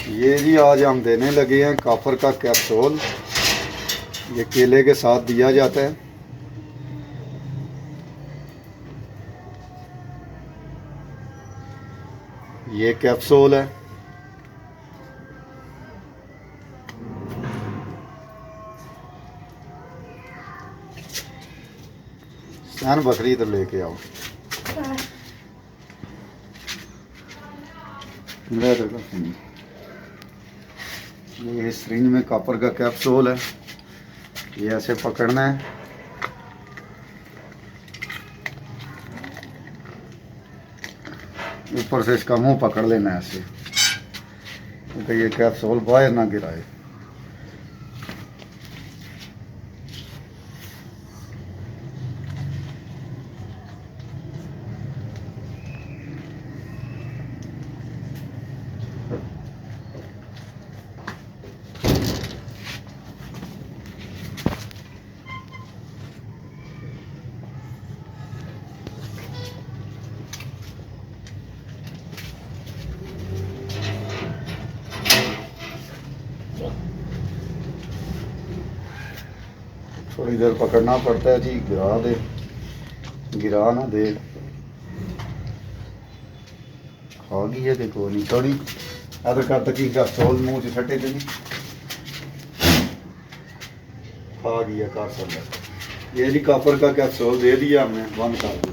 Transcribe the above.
ये जी आज हम देने लगे हैं कापर का कैप्सूल। ये केले के साथ दिया जाता है। ये कैप्सूल है। सैन बकरी इधर लेके आओ। ये सिरिंज में कॉपर का कैप्सूल है। ये ऐसे पकड़ना है, ऊपर से इसका मुंह पकड़ लेना है ऐसे, क्योंकि ये कैप्सूल बाहर ना गिराए। थोड़ी देर पकड़ना पड़ता है जी, गिरा ना दे। खा गई है देखो, नहीं थोड़ी अदर कर तकी कैप्सूल मुँह से छटे थे, नहीं खा गई है। कर सकता ये जी कॉपर का कैप्सूल दे दिया हमने, बंद कर दिया।